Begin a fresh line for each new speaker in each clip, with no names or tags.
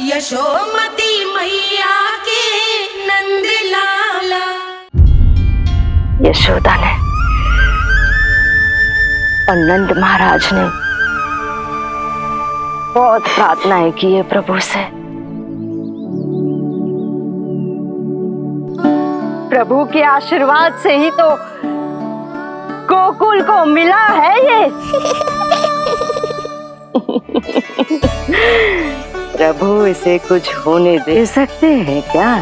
यशोमती मैया के नंद लाला।
यशोदा ने और नंद महाराज ने बहुत प्रार्थनाएं की है प्रभु से। प्रभु के आशीर्वाद से ही तो गोकुल को मिला है ये। प्रभु इसे कुछ होने दे सकते हैं क्या?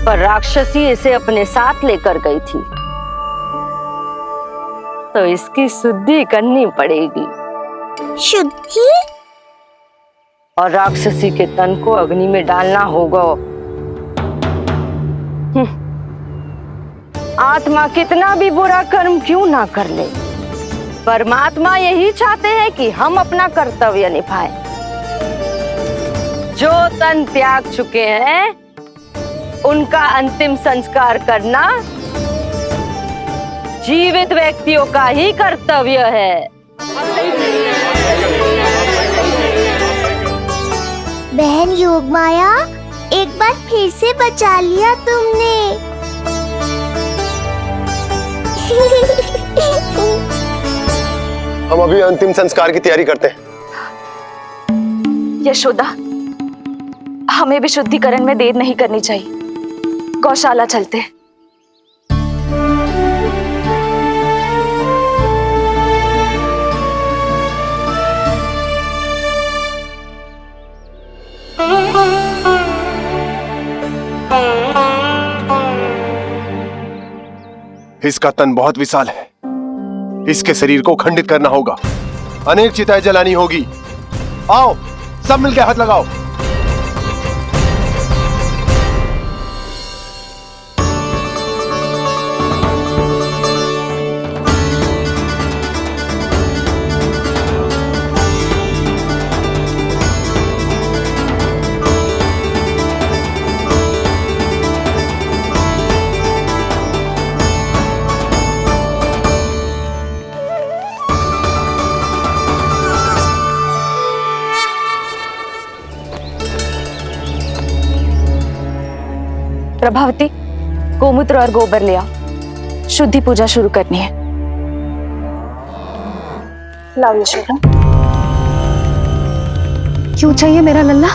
पर राक्षसी इसे अपने साथ लेकर गई थी, तो इसकी शुद्धि करनी पड़ेगी।
शुद्धि?
और राक्षसी के तन को अग्नि में डालना होगा। आत्मा कितना भी बुरा कर्म क्यों ना कर ले, परमात्मा यही चाहते हैं कि हम अपना कर्तव्य निभाएं। जो तन त्याग चुके हैं उनका अंतिम संस्कार करना जीवित व्यक्तियों का ही कर्तव्य है।
बहन योगमाया, एक बार फिर से बचा लिया तुमने।
हम अभी अंतिम संस्कार की तैयारी करते हैं।
यशोदा, हमें भी शुद्धिकरण में देर नहीं करनी चाहिए। गौशाला चलते हैं।
इसका तन बहुत विशाल है, इसके शरीर को खंडित करना होगा, अनेक चिताएं जलानी होगी। आओ सब मिलकर हाथ लगाओ।
प्रभावती, गोमूत्र और गोबर ले आओ, शुद्धि पूजा शुरू करनी है। लाओ यशोदा। क्यों चाहिए मेरा लल्ला?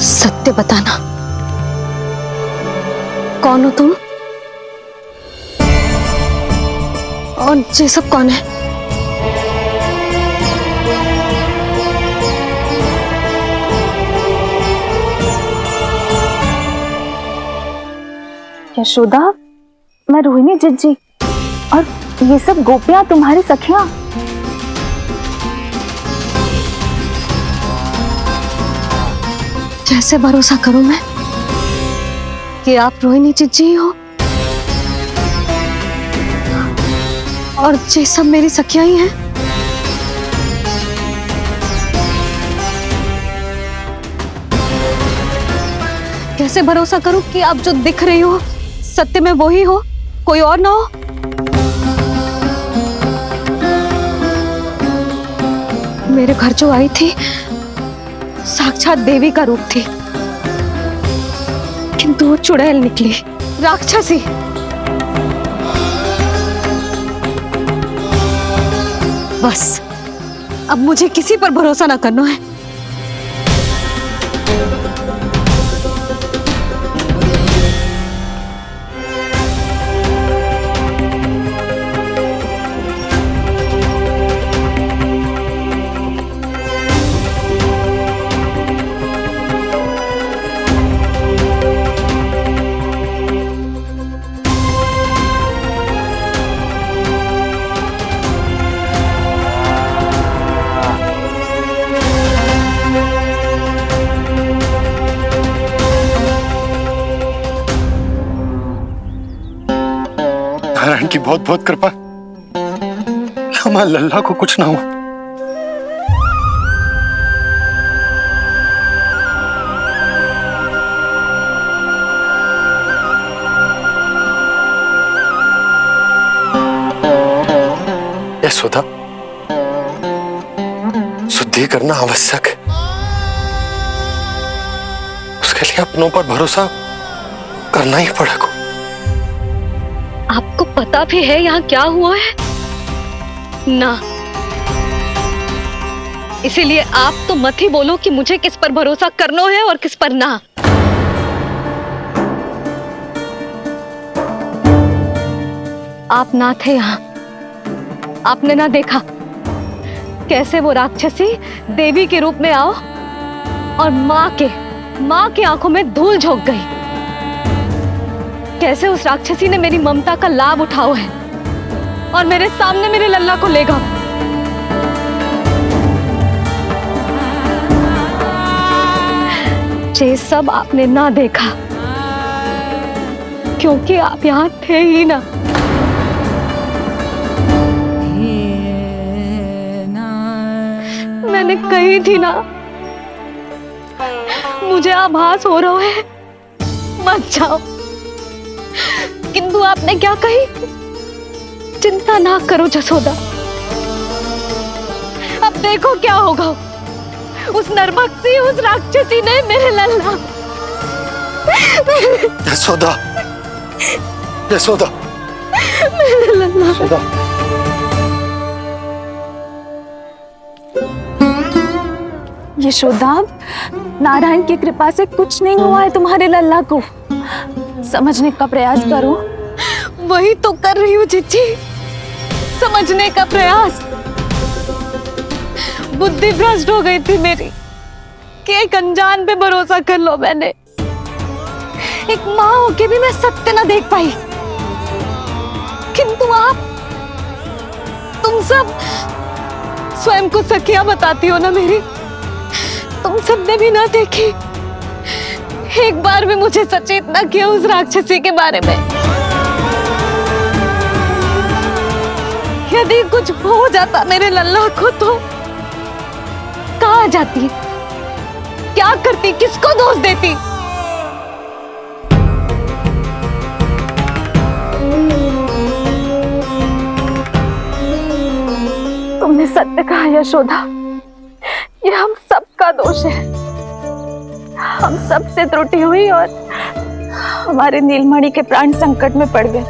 सत्य बताना, कौन हो तुम और ये सब कौन है? यशोदा, मैं रोहिणी जिज्जी और ये सब गोपियां तुम्हारी सखियां। कैसे भरोसा करूं मैं कि आप रोहिणी जिज्जी हो और ये सब मेरी सखियां ही हैं। कैसे भरोसा करूं कि आप जो दिख रही हो सत्य में वो ही हो, कोई और ना हो? मेरे घर जो आई थी साक्षात देवी का रूप थी, किंतु वो चुड़ैल निकली, राक्षसी। बस अब मुझे किसी पर भरोसा ना करना है।
नारायण की बहुत बहुत कृपा, हमारे लल्ला को कुछ ना हो।
यशोदा, शुद्धि करना आवश्यक है। उसके लिए अपनों पर भरोसा करना ही पड़ेगा।
आपको पता भी है यहाँ क्या हुआ है ना? इसीलिए आप तो मत ही बोलो कि मुझे किस पर भरोसा करना है और किस पर ना। आप ना थे यहाँ, आपने ना देखा कैसे वो राक्षसी देवी के रूप में आओ और माँ के आंखों में धूल झोंक गई। कैसे उस राक्षसी ने मेरी ममता का लाभ उठाओ है और मेरे सामने मेरे लल्ला को ले गया। ये सब आपने ना देखा क्योंकि आप यहाँ थे ही ना। मैंने कही थी ना, मुझे आभास हो रहा है, मत जाओ। किंतु आपने क्या कही? चिंता ना करो जसोदा, अब देखो क्या होगा। उस नरभक्षी, उस राक्षसी ने मेरे लल्ला।
यशोदा, यशोदा,
मेरे लल्ला।
यशोदा।
यशोदा, नारायण की कृपा से कुछ नहीं हुआ है तुम्हारे लल्ला को। समझने का प्रयास करो। वही तो कर रही हूँ जीजी, समझने का प्रयास। बुद्धि भ्रष्ट हो गई थी मेरी कि एक अनजान पे भरोसा कर लो मैंने। एक माँ होके भी मैं सत्य ना देख पाई। किंतु आप, तुम सब स्वयं को सखियां बताती हो ना मेरी। तुम सबने भी ना देखी, एक बार भी मुझे सचेत ना किया उस राक्षसी के बारे में। यदि कुछ हो जाता मेरे लल्ला को तो कहाँ जाती, क्या करती, किसको दोष देती? तुमने सत्य कहा यशोदा, ये हम सबका दोष है। हम सब से त्रुटि हुई और हमारे नीलमणि के प्राण संकट में पड़ गए।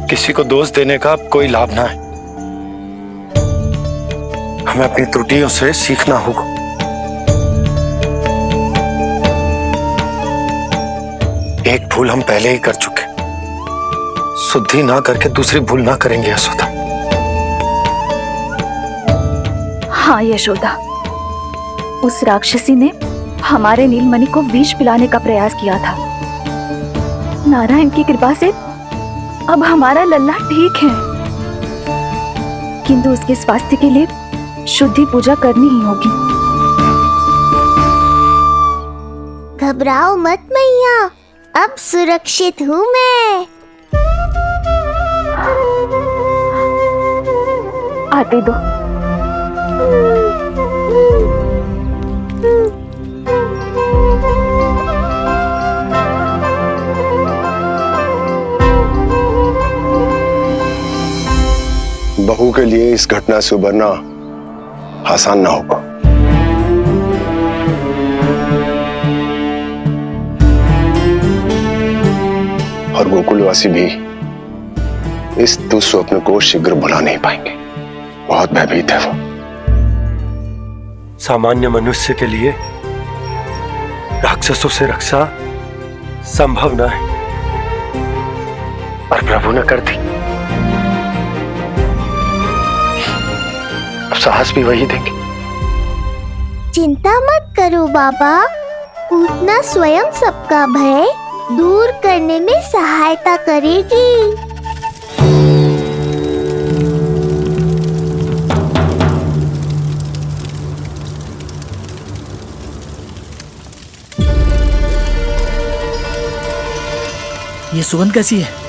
किसी को दोष देने का कोई लाभ ना है। हमें अपनी त्रुटियों से सीखना होगा। एक भूल हम पहले ही कर चुके, शुद्धि ना करके दूसरी भूल ना करेंगे यशोदा।
हाँ यशोदा, उस राक्षसी ने हमारे नीलमणि को विष पिलाने का प्रयास किया था। नारायण की कृपा से अब हमारा लल्ला ठीक है, किंतु उसके स्वास्थ्य के लिए शुद्धि पूजा करनी ही होगी।
घबराओ मत मैया, अब सुरक्षित हूँ मैं।
आते दो।
बहू के लिए इस घटना से उबरना आसान ना होगा। और गोकुलवासी भी इस दुस्वप्न को शीघ्र भुला नहीं पाएंगे। बहुत भयभीत है वो।
सामान्य मनुष्य के लिए राक्षसों से रक्षा संभव न है, पर प्रभु ने कर दी। अब साहस भी वही देंगे।
चिंता मत करो बाबा, पूतना स्वयं सबका भय दूर करने में सहायता करेगी।
ये सुगंध कैसी है?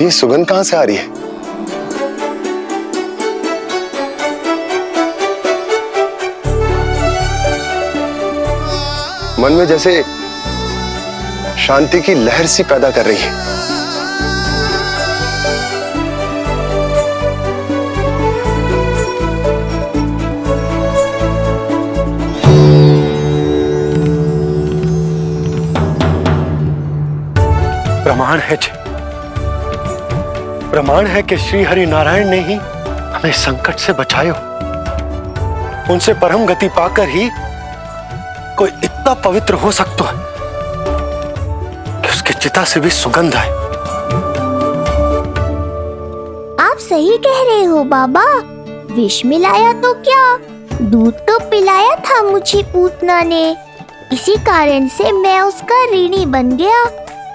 ये सुगंध कहां से आ रही है? मन में जैसे शांति की लहर सी पैदा कर रही है। प्रमाण है कि श्री हरि नारायण ने ही हमें संकट से बचायो। उनसे परम गति पाकर ही कोई इतना पवित्र हो सकता है कि उसकी चिता से भी सुगंध है।
आप सही कह रहे हो बाबा। विष मिलाया तो क्या, दूध तो पिलाया था मुझे पूतना ने। इसी कारण से मैं उसका ऋणी बन गया,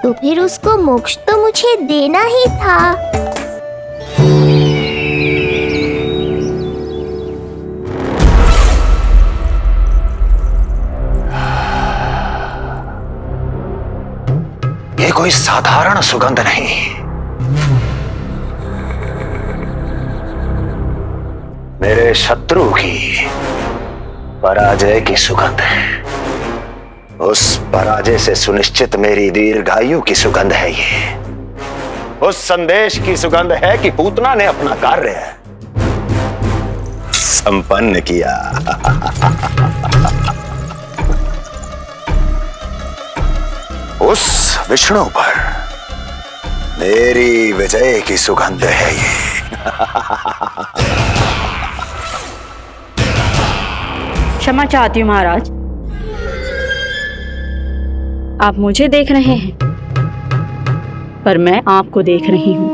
तो फिर उसको मोक्ष तो मुझे देना ही था।
ये कोई साधारण सुगंध नहीं, मेरे शत्रु की पराजय की सुगंध है। उस पराजय से सुनिश्चित मेरी दीर्घायु की सुगंध है ये। उस संदेश की सुगंध है कि पूतना ने अपना कार्य संपन्न किया। उस विष्णु पर मेरी विजय की सुगंध है ये।
क्षमा चाहती हूँ महाराज, आप मुझे देख रहे हैं पर मैं आपको देख रही हूँ।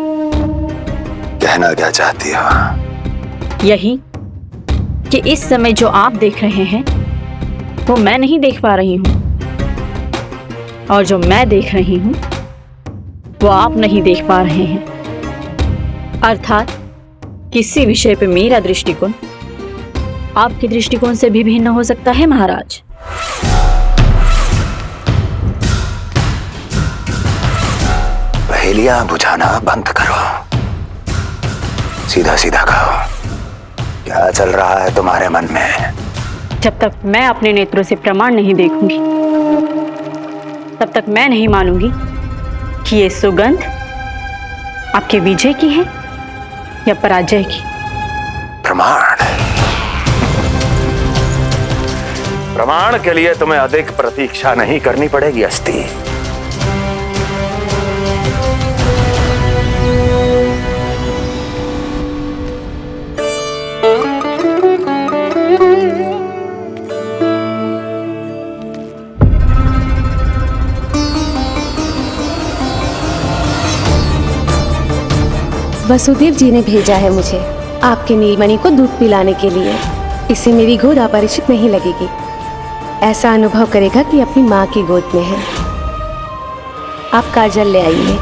कहना क्या चाहती हो?
यही कि इस समय जो आप देख रहे हैं वो मैं नहीं देख पा रही हूँ, और जो मैं देख रही हूँ वो आप नहीं देख पा रहे हैं। अर्थात किसी विषय पे मेरा दृष्टिकोण आपके दृष्टिकोण से भी भिन्न हो सकता है महाराज।
पहेलियां बुझाना बंद करो, सीधा सीधा कहो, क्या चल रहा है तुम्हारे मन में?
जब तक मैं अपने नेत्रों से प्रमाण नहीं देखूंगी तब तक मैं नहीं मानूंगी कि ये सुगंध आपके विजय की है या पराजय की।
प्रमाण के लिए तुम्हें अधिक प्रतीक्षा नहीं करनी पड़ेगी अस्ति।
वसुदेव जी ने भेजा है मुझे आपके नीलमणि को दूध पिलाने के लिए। इससे मेरी गोद अपरिचित नहीं लगेगी, ऐसा अनुभव करेगा कि अपनी माँ की गोद में है। आप काजल ले आइए,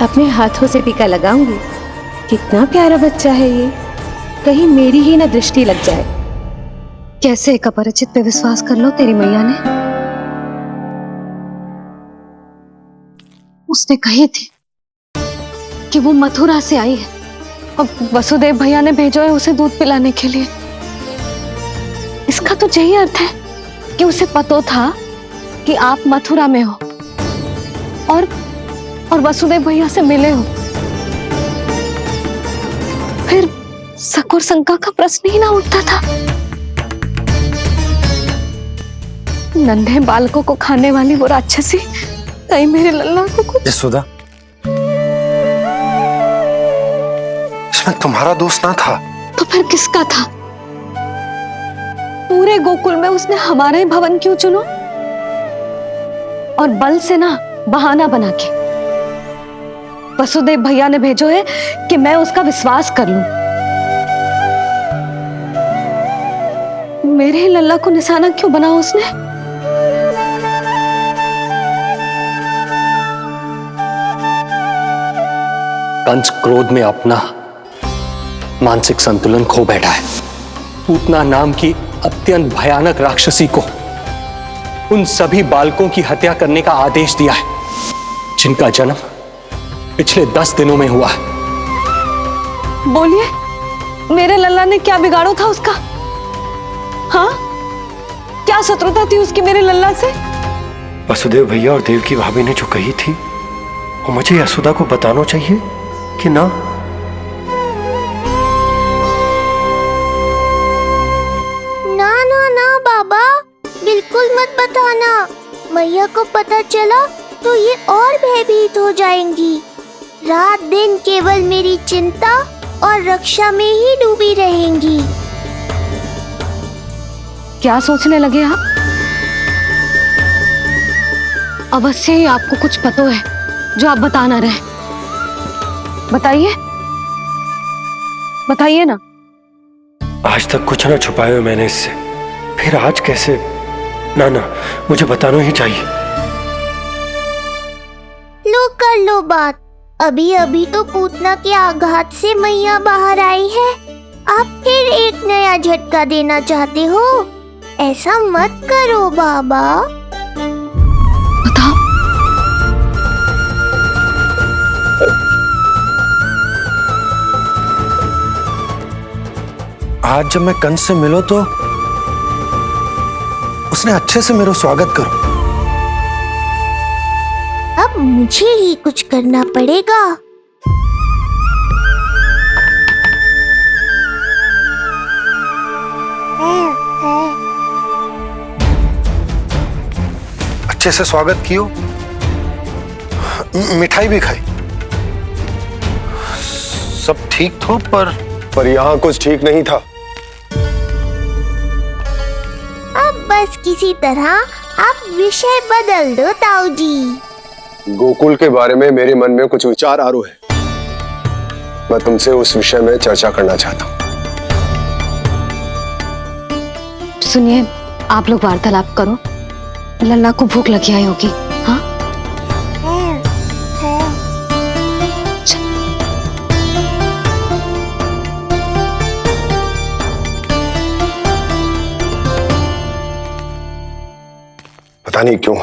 अपने हाथों से टीका लगाऊंगी। कितना प्यारा बच्चा है ये, कहीं मेरी ही ना दृष्टि लग जाए।
कैसे एक अपरिचित पे विश्वास कर लो तेरी मैया ने? उसने कही थी कि वो मथुरा से आई है और वसुदेव भैया ने भेजा है उसे दूध पिलाने के लिए। इसका तो यही अर्थ है कि उसे पता था कि आप मथुरा में हो और वसुदेव भैया से मिले हो। फिर शक और शंका का प्रश्न ही ना उठता था। नन्हे बालकों को खाने वाली वो राक्षसी कहीं मेरे लल्ला को कुछ।
यशोदा, इसमें तुम्हारा दोष ना था।
तो फिर किसका था? पूरे गोकुल में उसने हमारा ही भवन क्यों चुना? और बल से ना बहाना बना के वसुदेव भैया ने भेजो है कि मैं उसका विश्वास कर लूं। मेरे ही लल्ला को निशाना क्यों बनाया उसने?
कंस क्रोध में अपना मानसिक संतुलन खो बैठा है। पूतना नाम की अत्यंत भयानक राक्षसी को उन सभी बालकों की हत्या करने का आदेश दिया है जिनका जन्म पिछले 10 दिनों में हुआ है।
बोलिए, मेरे लल्ला ने क्या बिगाड़ो था उसका? हाँ, क्या शत्रुता थी उसकी मेरे लल्ला से?
वसुदेव भैया और देवकी भाभी ने जो कही थी वो मुझे यशोदा को बताना चाहिए कि ना?
ना ना ना बाबा, बिल्कुल मत बताना। मैया को पता चला तो ये और भयभीत हो जाएंगी। रात दिन केवल मेरी चिंता और रक्षा में ही डूबी रहेंगी।
क्या सोचने लगे आप? अवश्य ही आपको कुछ पता है जो आप बता ना रहे। बताइए, बताइए ना।
आज तक कुछ ना छुपाया मैंने इससे, फिर आज कैसे? ना ना, मुझे बताना ही चाहिए।
लो कर लो बात। अभी अभी तो पूतना के आघात से मैया बाहर आई है, आप फिर एक नया झटका देना चाहते हो? ऐसा मत करो बाबा।
बताओ।
आज जब मैं कंस से मिलो तो उसने अच्छे से मेरा स्वागत करो।
अब मुझे ही कुछ करना पड़ेगा।
अच्छे से स्वागत कियो, मिठाई भी खाई, सब ठीक तो, पर यहाँ कुछ ठीक नहीं था।
अब बस किसी तरह आप विषय बदल दो ताऊ जी।
गोकुल के बारे में मेरे मन में कुछ विचार आ रहे हैं। मैं तुमसे उस विषय में चर्चा करना चाहता हूँ।
सुनिए, आप लोग वार्तालाप करो। लल्ला को भूख लगी आई होगी। हाँ,
पता नहीं क्यों,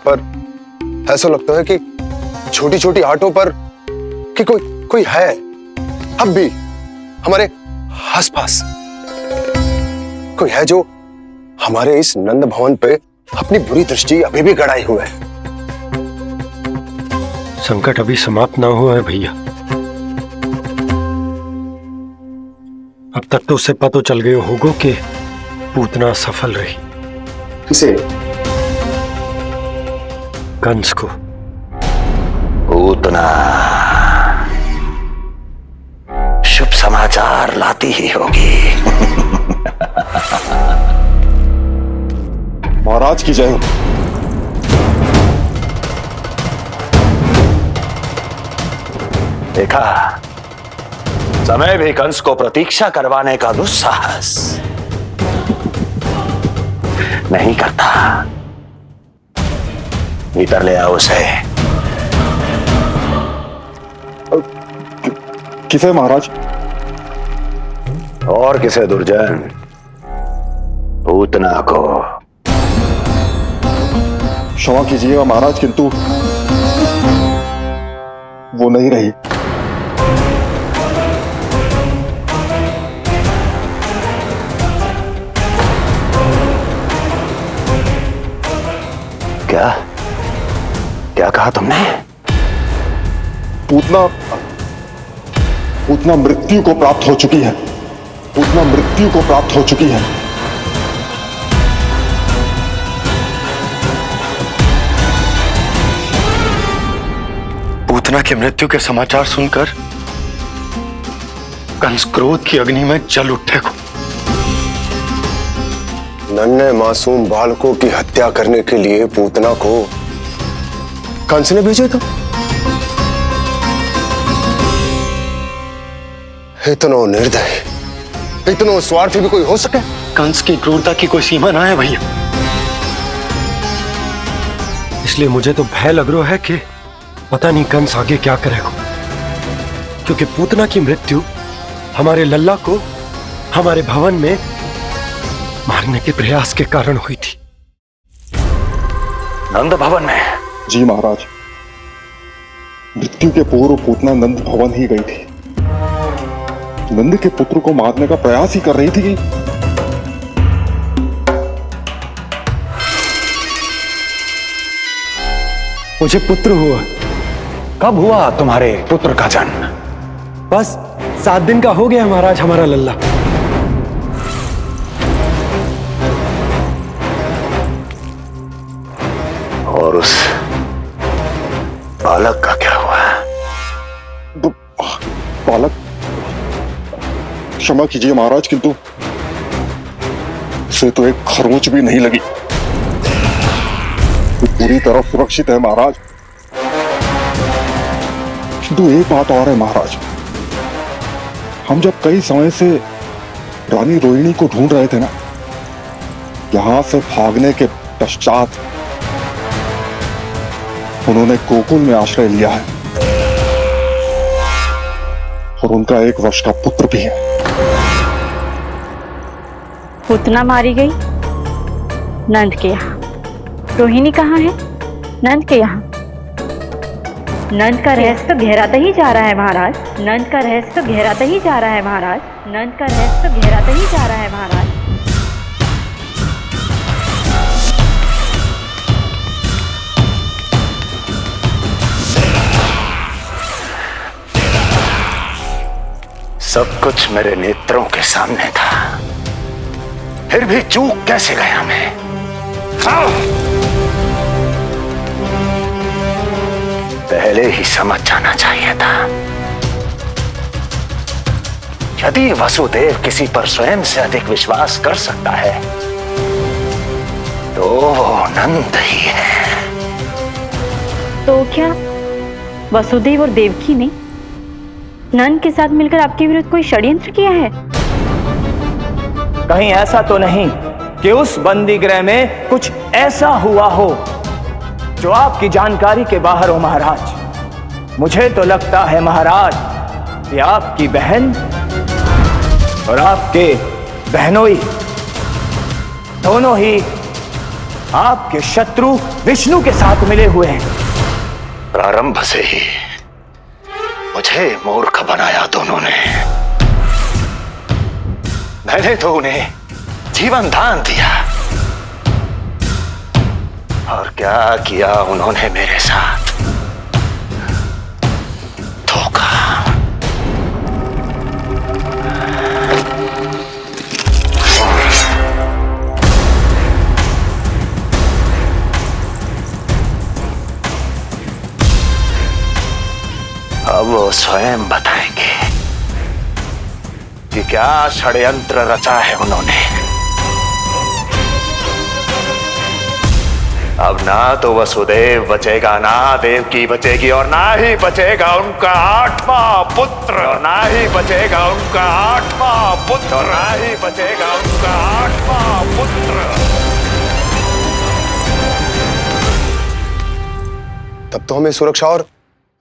पर ऐसा लगता है कि छोटी छोटी आटों पर कि कोई है अब भी हमारे आसपास। कोई है जो हमारे इस नंद भवन पे अपनी बुरी दृष्टि अभी भी गड़ाए हुए है। संकट अभी समाप्त ना हुआ है भैया। अब तक तो उसे पता चल गया होगा कि पूतना सफल रही। किसे? कंस को।
पूतना शुभ समाचार लाती ही होगी।
महाराज की जय हो।
देखा, समय भी कंस को प्रतीक्षा करवाने का दुस्साहस नहीं करता। भीतर ले आओ उसे।
किसे महाराज?
और किसे दुर्जन? पूतना को।
क्षमा कीजिएगा महाराज, किंतु वो नहीं रही।
क्या क्या कहा तुमने?
पूतना मृत्यु को प्राप्त हो चुकी है। पूतना मृत्यु को प्राप्त हो चुकी है। पूतना की मृत्यु के समाचार सुनकर कंस क्रोध की अग्नि में जल उठे को। नन्हे मासूम बालकों की हत्या करने के लिए पूतना को कंस ने भेजा था। इतना निर्दय, इतना स्वार्थी भी कोई हो सके? कंस की क्रूरता की कोई सीमा ना है भैया। इसलिए मुझे तो भय लग रहा है कि पता नहीं कंस आगे क्या करेगा, क्योंकि पूतना की मृत्यु हमारे लल्ला को हमारे भवन में मारने के प्रयास के कारण हुई थी।
नंद भवन में?
जी महाराज।
मृत्यु के पूर्व पूतना नंद भवन ही गई थी। नंद के पुत्र को मारने का प्रयास ही कर रही थी।
मुझे पुत्र हुआ। कब हुआ तुम्हारे पुत्र का जन्म?
बस 7 दिन का हो गया महाराज हमारा लल्ला।
और उस बालक का क्या हुआ?
बालक, क्षमा कीजिए महाराज, किंतु उसे तो एक खरोंच भी नहीं लगी। वो पूरी तरह सुरक्षित है महाराज। किंतु एक बात और है महाराज, हम जब कई समय से रानी रोहिणी को ढूंढ रहे थे ना, यहां से भागने के पश्चात उन्होंने गोकुल में आश्रय लिया है और उनका 1 वर्ष का पुत्र भी है।
पूतना मारी गई नंद के यहाँ। रोहिणी कहाँ है? नंद के यहाँ। नंद का रहस्य तो गहराता ही जा रहा है महाराज। नंद का रहस्य तो गहराता ही जा रहा है महाराज। नंद का रहस्य तो गहराता ही जा रहा है महाराज।
सब कुछ मेरे नेत्रों के सामने था, फिर भी चूक कैसे गया मैं? पहले ही समझ जाना चाहिए था। यदि वसुदेव किसी पर स्वयं से अधिक विश्वास कर सकता है तो वो नंद ही है।
तो क्या वसुदेव और देवकी ने नंद के साथ मिलकर आपके विरुद्ध कोई षड्यंत्र किया है?
कहीं ऐसा तो नहीं कि उस बंदी गृह में कुछ ऐसा हुआ हो जो आपकी जानकारी के बाहर हो महाराज। मुझे तो लगता है महाराज कि आपकी बहन और आपके बहनोई दोनों ही आपके शत्रु विष्णु के साथ मिले हुए हैं।
प्रारंभ से ही मुझे मूर्ख बनाया दोनों ने। मैंने तो उन्हें जीवन दान दिया और क्या किया उन्होंने मेरे साथ? धोखा। अब वो स्वयं बताएंगे कि क्या षड्यंत्र रचा है उन्होंने। अब ना तो वसुदेव बचेगा, ना देवकी बचेगी, और ना ही बचेगा उनका 8वां पुत्र। ना ही बचेगा उनका 8वां पुत्र। ना ही बचेगा उनका 8वां पुत्र।
तब तो हमें सुरक्षा और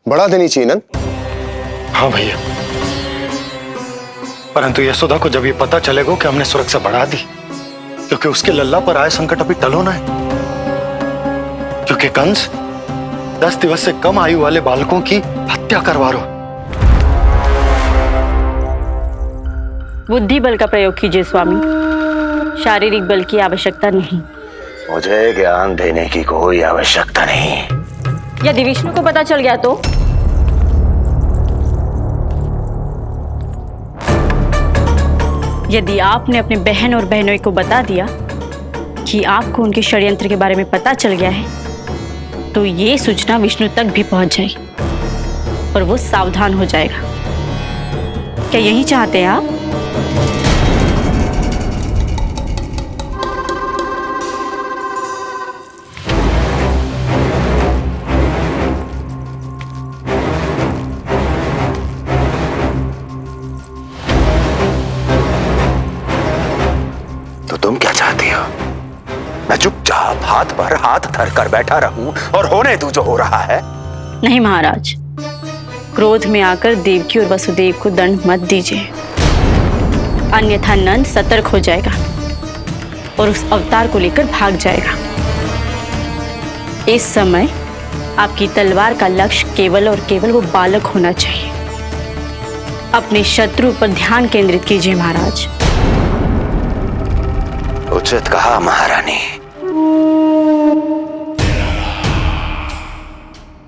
बढ़ा देनी चाहिए नंद।
हाँ भैया, परंतु यशोदा को जब ये पता चलेगा कि हमने सुरक्षा बढ़ा दी, क्योंकि उसके लल्ला पर आए संकट अभी टल होना है। क्योंकि कंस 10 दिवस से कम आयु वाले बालकों की हत्या करवा रहा।
बुद्धि बल का प्रयोग कीजिए स्वामी, शारीरिक बल की आवश्यकता नहीं।
मुझे ज्ञान देने की कोई आवश्यकता नहीं।
यदि विष्णु को पता चल गया तो? यदि आपने अपने बहन और बहनोई को बता दिया कि आपको उनके षड्यंत्र के बारे में पता चल गया है, तो ये सूचना विष्णु तक भी पहुंच जाएगी और वो सावधान हो जाएगा। क्या यही चाहते हैं आप?
तो तुम क्या चाहती हो? मैं चुपचाप हाथ पर हाथ धर कर बैठा रहूं और होने दूं जो हो रहा है?
नहीं महाराज, क्रोध में आकर देवकी और वसुदेव को दंड मत दीजिए, अन्यथा नंद सतर्क हो जाएगा और उस अवतार को लेकर भाग जाएगा। इस समय आपकी तलवार का लक्ष्य केवल और केवल वो बालक होना चाहिए। अपने शत्रु पर ध्यान केंद्रित कीजिए महाराज।
उचित कहा महारानी।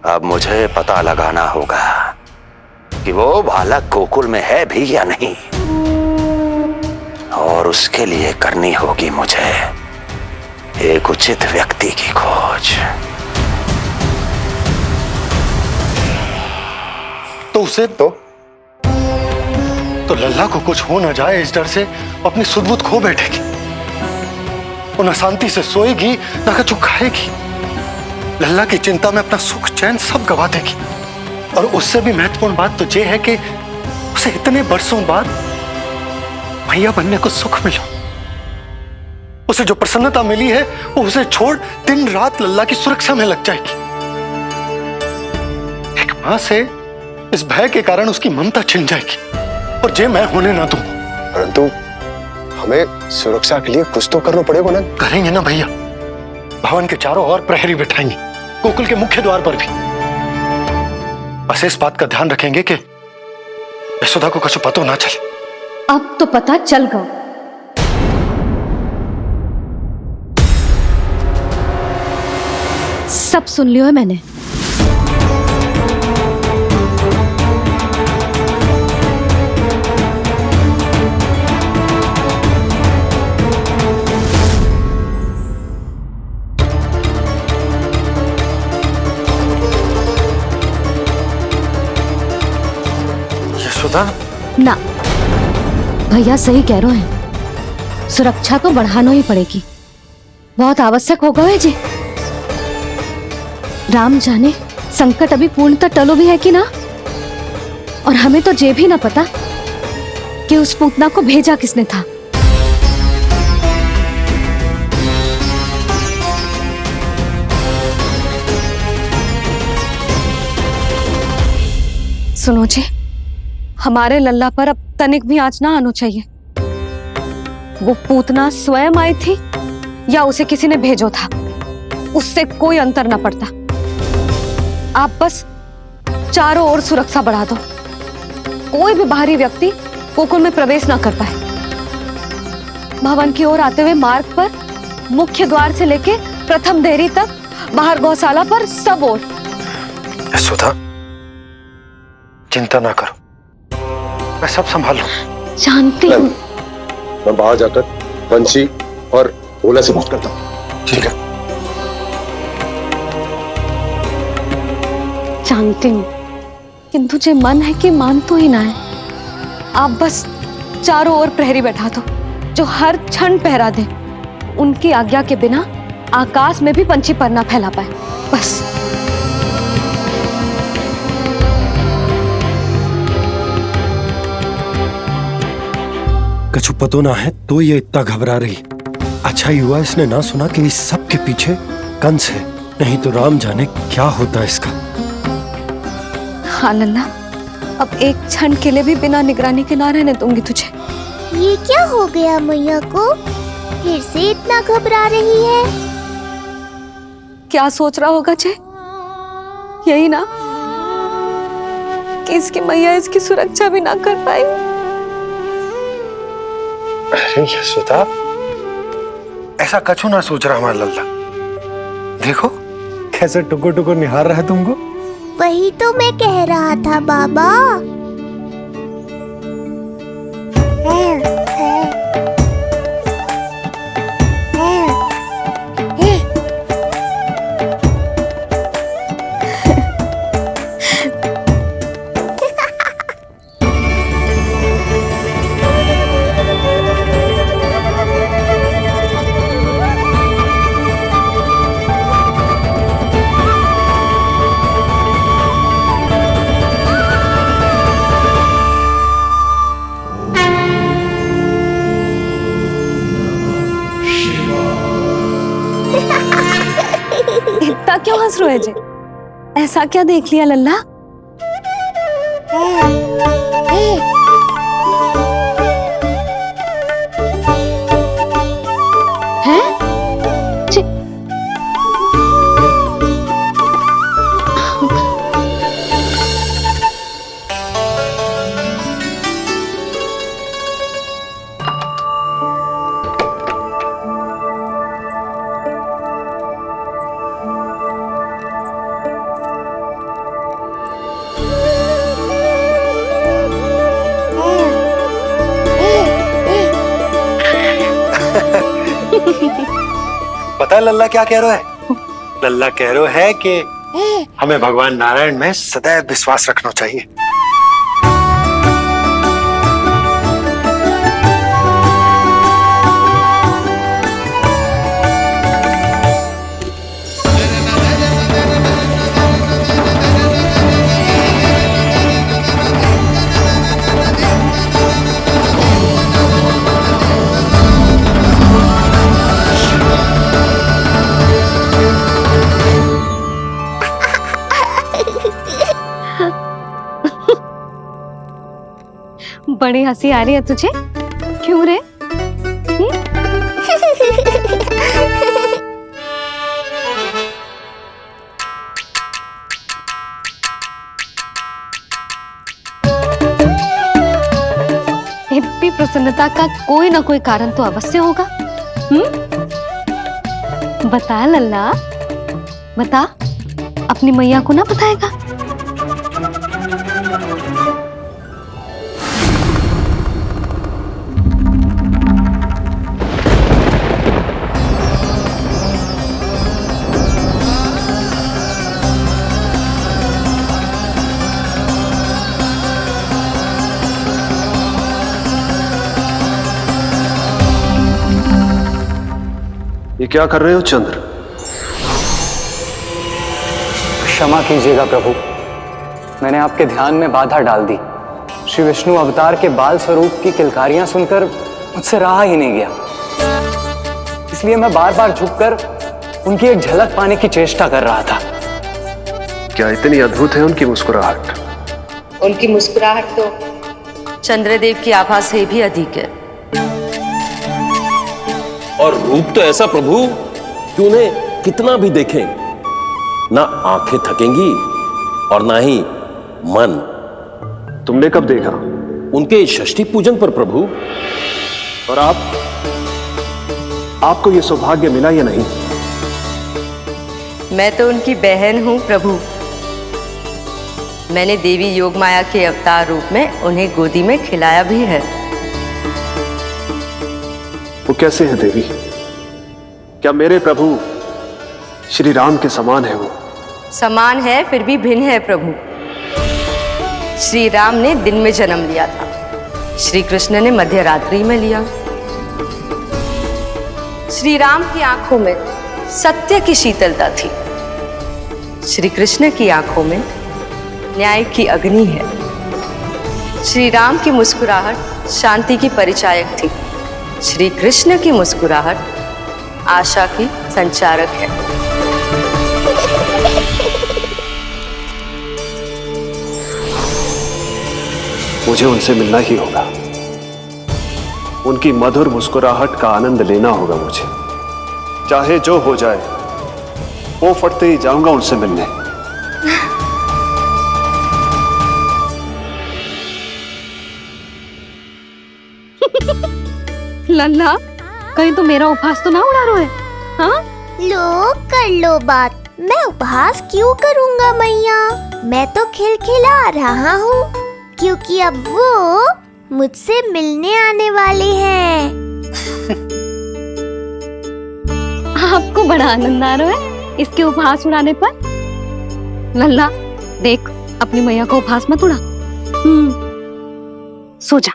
अब मुझे पता लगाना होगा कि वो बालक गोकुल में है भी या नहीं, और उसके लिए करनी होगी मुझे एक उचित व्यक्ति की खोज।
तो उसे तो लल्ला को कुछ हो ना जाए इस डर से अपनी सुध-बुध खो बैठेगी। वो न शांति से सोएगी न कुछ खाएगी। लल्ला की चिंता में अपना सुख चैन सब गवा देगी। और उससे भी महत्वपूर्ण बात तो ये है कि उसे इतने बरसों बाद भैया बनने को सुख मिला। उसे जो प्रसन्नता मिली है वो उसे छोड़ दिन रात लल्ला की सुरक्षा में लग जाएगी। एक मां से इस भय के कारण उसकी ममता छिन जाएगी, और ये मैं होने ना दूं।
परंतु हमें सुरक्षा के लिए कुछ तो करना पड़ेगा ना।
करेंगे ना भैया। भवन के चारों ओर प्रहरी बिठाएंगे, गोकुल के मुख्य द्वार पर भी। बस इस बात का ध्यान रखेंगे कि यशोदा को कुछ पता ना चले।
अब तो पता चल गया। सब सुन लियो है मैंने।
यशोदा
ना, भैया सही कह रहे हैं। सुरक्षा तो बढ़ाना ही पड़ेगी, बहुत आवश्यक होगा है जी। राम जाने संकट अभी पूर्णतः टलो भी है कि ना, और हमें तो ये भी ना पता कि उस पूतना को भेजा किसने था। सुनो जी, हमारे लल्ला पर अब तनिक भी आंच ना आना चाहिए। वो पूतना स्वयं आई थी या उसे किसी ने भेजो था, उससे कोई अंतर ना पड़ता। आप बस चारों ओर सुरक्षा बढ़ा दो, कोई भी बाहरी व्यक्ति गोकुल में प्रवेश ना कर पाए। भवन की ओर आते हुए मार्ग पर मुख्य द्वार से लेके प्रथम देहरी तक, बाहर गौशाला पर, सब ओर।
यशोदा चिंता ना करो, मैं सब संभालूं।
जानती हूँ।
मैं बाहर जाकर बंसी और भोला से बात करता हूँ। ठीक है।
जानती हूँ, किंतु जे मन है कि मान तो ही ना है। आप बस चारों ओर प्रहरी बैठा दो, जो हर क्षण पहरा दे। उनकी आज्ञा के बिना आकाश में भी पंछी पर ना फैला पाए, बस।
कछु पतो ना है तो ये इतना घबरा रही। अच्छा ही हुआ इसने ना सुना कि इस सब के पीछे कंस है, नहीं तो राम जाने क्या होता इसका।
हाँ लल्ला, अब एक क्षण के लिए भी बिना निगरानी के ना रहने दूंगी तुझे।
ये क्या हो गया मैया को? फिर से इतना घबरा रही है।
क्या सोच रहा होगा जे? यही ना कि इसकी मैया इसकी सुरक्षा भी ना कर पाई।
अरे यशोदा, ऐसा कछु ना सोच रहा हमारा लल्ला। देखो कैसे टुको टुको निहार रहा है तुमको।
वही तो मैं कह रहा था बाबा।
इतना क्यों हंस रहे जे? ऐसा क्या देख लिया लल्ला? हैं?
पता है लल्ला क्या कह रहा है? लल्ला कह रहा है कि हमें भगवान नारायण में सदैव विश्वास रखना चाहिए।
बड़ी हंसी आ रही है तुझे, क्यों रे? इतनी प्रसन्नता का कोई ना कोई कारण तो अवश्य होगा। बता लल्ला, बता, अपनी मैया को ना बताएगा?
ये क्या कर रहे हो चंद्र?
क्षमा कीजिएगा प्रभु, मैंने आपके ध्यान में बाधा डाल दी। श्री विष्णु अवतार के बाल स्वरूप की किलकारियां सुनकर मुझसे रहा ही नहीं गया, इसलिए मैं बार बार झुककर उनकी एक झलक पाने की चेष्टा कर रहा था।
क्या इतनी अद्भुत है उनकी मुस्कुराहट?
उनकी मुस्कुराहट तो चंद्रदेव की आभा से भी अधिक है।
और रूप तो ऐसा प्रभु कि उन्हें कितना भी देखें ना आंखें थकेंगी और ना ही मन।
तुमने कब देखा?
उनके षष्ठी पूजन पर प्रभु।
और आपको यह सौभाग्य मिला या नहीं?
मैं तो उनकी बहन हूं प्रभु। मैंने देवी योगमाया के अवतार रूप में उन्हें गोदी में खिलाया भी है।
वो कैसे हैं देवी? क्या मेरे प्रभु श्री राम के समान है वो?
समान है फिर भी भिन्न है प्रभु। श्री राम ने दिन में जन्म लिया था, श्री कृष्ण ने मध्य रात्रि में लिया। श्री राम की आंखों में सत्य की शीतलता थी, श्री कृष्ण की आंखों में न्याय की अग्नि है। श्री राम की मुस्कुराहट शांति की परिचायक थी, श्री कृष्ण की मुस्कुराहट आशा की संचारक है।
मुझे उनसे मिलना ही होगा, उनकी मधुर मुस्कुराहट का आनंद लेना होगा मुझे। चाहे जो हो जाए, वो फटते ही जाऊंगा उनसे मिलने।
लल्ला, कहीं तो मेरा उपहास तो ना उड़ा रहे? हाँ?
लो कर लो बात, मैं उपहास क्यों करूँगा मैया? मैं तो खिलखिला रहा हूँ क्योंकि अब वो मुझसे मिलने आने वाले हैं।
आपको बड़ा आनंद आ रहा है इसके उपहास उड़ाने पर? लल्ला देख, अपनी मैया को उपहास मत उड़ा। सो जा,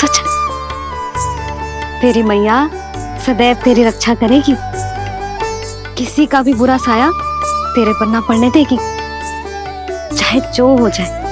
सच तेरी मैया सदैव तेरी रक्षा करेगी, किसी का भी बुरा साया तेरे पर ना पड़ने देगी, चाहे जो हो जाए।